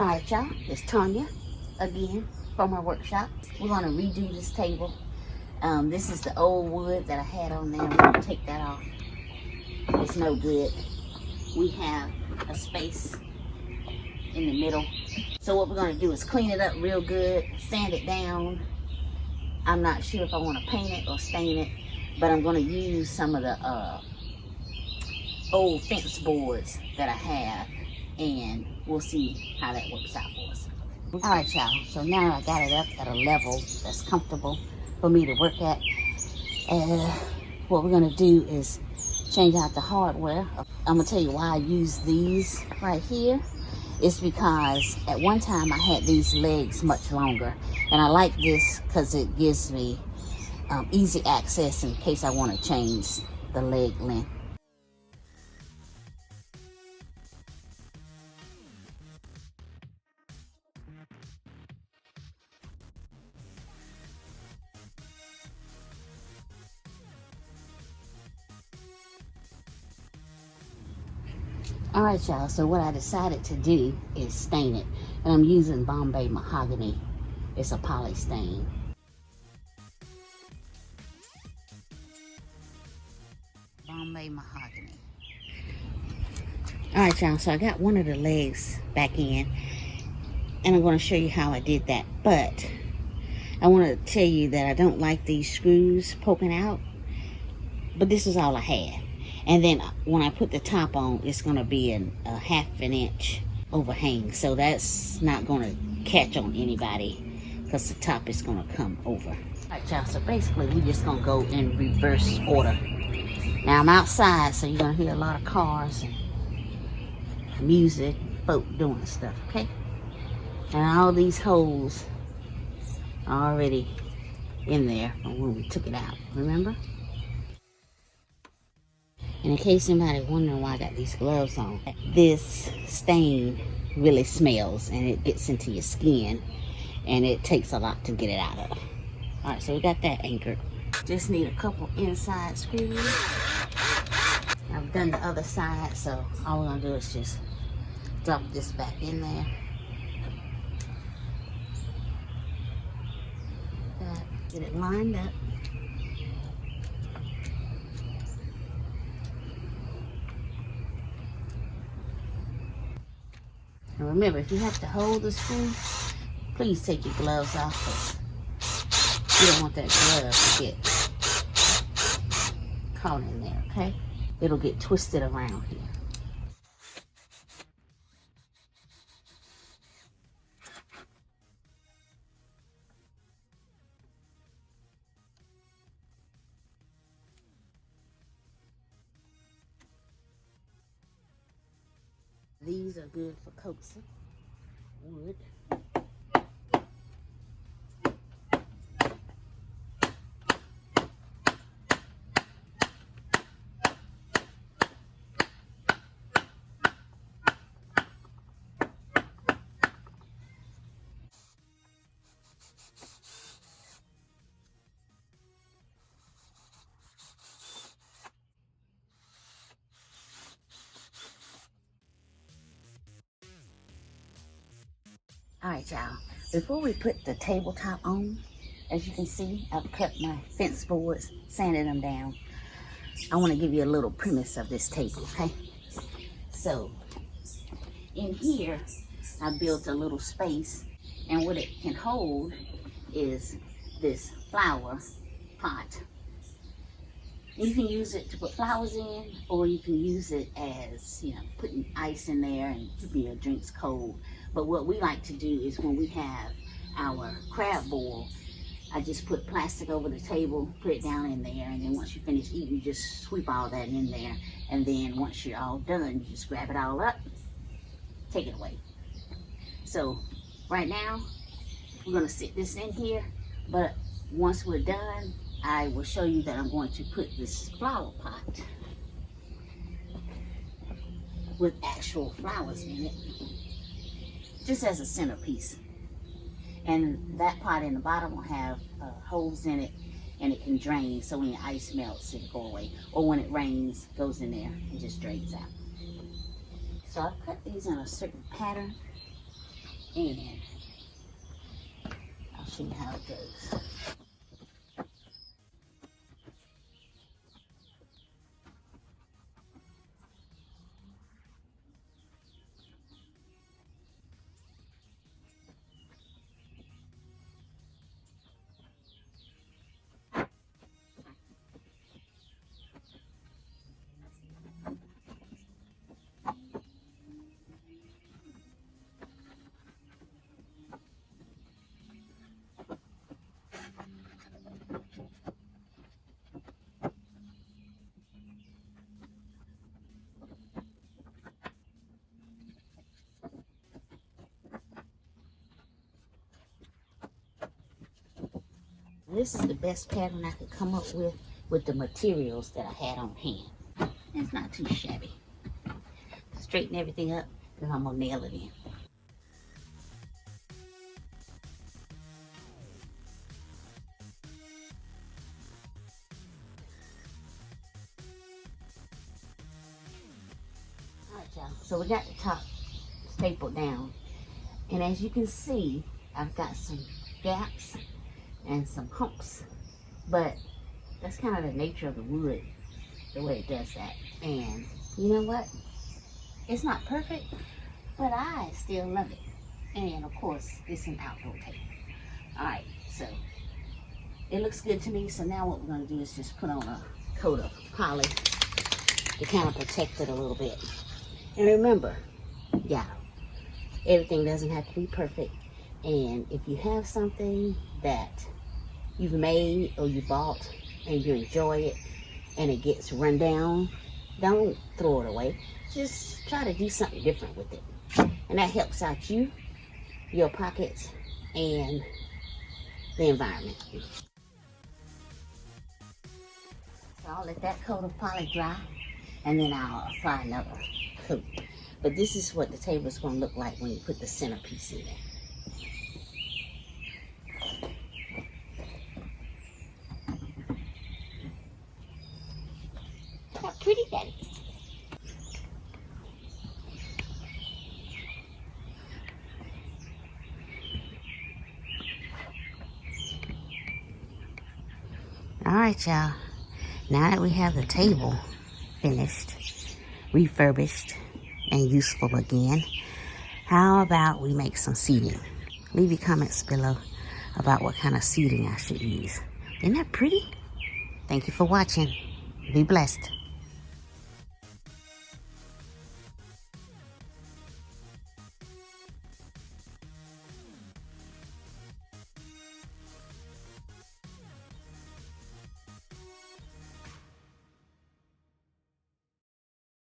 Alright y'all, it's Tanya again from our workshop. We're going to redo this table. This is the old wood that I had on there. We're going to take that off. It's no good. We have a space in the middle. So what we're going to do is clean it up real good, sand it down. I'm not sure if I want to paint it or stain it, but I'm going to use some of the old fence boards that I have, and we'll see how that works out for us. Alright y'all, so now I got it up at a level that's comfortable for me to work at. And what we're going to do is change out the hardware. I'm going to tell you why I use these right here. It's because at one time I had these legs much longer, and I like this because it gives me easy access in case I want to change the leg length. Alright y'all, so what I decided to do is stain it. And I'm using Bombay mahogany. It's a poly stain. Bombay mahogany. Alright y'all, so I got one of the legs back in. And I'm going to show you how I did that. But I want to tell you that I don't like these screws poking out. But this is all I had. And then when I put the top on, it's going to be a half an inch overhang. So that's not going to catch on anybody because the top is going to come over. Alright y'all, so basically we're just going to go in reverse order. Now I'm outside, so you're going to hear a lot of cars and music, folk doing stuff, okay? And all these holes are already in there from when we took it out, remember? And in case somebody wondering why I got these gloves on, this stain really smells and it gets into your skin, and it takes a lot to get it out of. Alright, so we got that anchored. Just need a couple inside screws. I've done the other side, so all we're gonna do is just drop this back in there. Get it lined up. And remember, if you have to hold the screw, please take your gloves off, because you don't want that glove to get caught in there, okay? It'll get twisted around here. These are good for coaxing wood. Alright y'all, before we put the tabletop on, as you can see, I've cut my fence boards, sanded them down. I want to give you a little premise of this table, okay? So, in here, I built a little space, and what it can hold is this flower pot. You can use it to put flowers in, or you can use it as, you know, putting ice in there and keeping your drinks cold. But what we like to do is when we have our crab boil, I just put plastic over the table, put it down in there, and then once you finish eating, you just sweep all that in there. And then once you're all done, you just grab it all up, take it away. So right now, we're gonna sit this in here, but once we're done, I will show you that I'm going to put this flower pot with actual flowers in it, just as a centerpiece. And that pot in the bottom will have holes in it, and it can drain, so when your ice melts, it'll go away. Or when it rains, it goes in there and just drains out. So I've cut these in a certain pattern. And I'll show you how it goes. This is the best pattern I could come up with the materials that I had on hand. It's not too shabby. Straighten everything up, then I'm gonna nail it in. Alright y'all, so we got the top stapled down. And as you can see, I've got some gaps and some humps. But that's kind of the nature of the wood, the way it does that. And you know what? It's not perfect, but I still love it. And of course, it's an outdoor table. Alright, so it looks good to me. So now what we're going to do is just put on a coat of polish to kind of protect it a little bit. And remember, yeah, everything doesn't have to be perfect. And if you have something that you've made or you bought and you enjoy it and it gets run down, don't throw it away. Just try to do something different with it. And that helps out you, your pockets, and the environment. So I'll let that coat of polish dry and then I'll apply another coat. But this is what the table is going to look like when you put the centerpiece in there. Look how pretty that is. Alright y'all, now that we have the table finished, refurbished, and useful again, how about we make some seating? Leave your comments below about what kind of seating I should use. Isn't that pretty? Thank you for watching. Be blessed.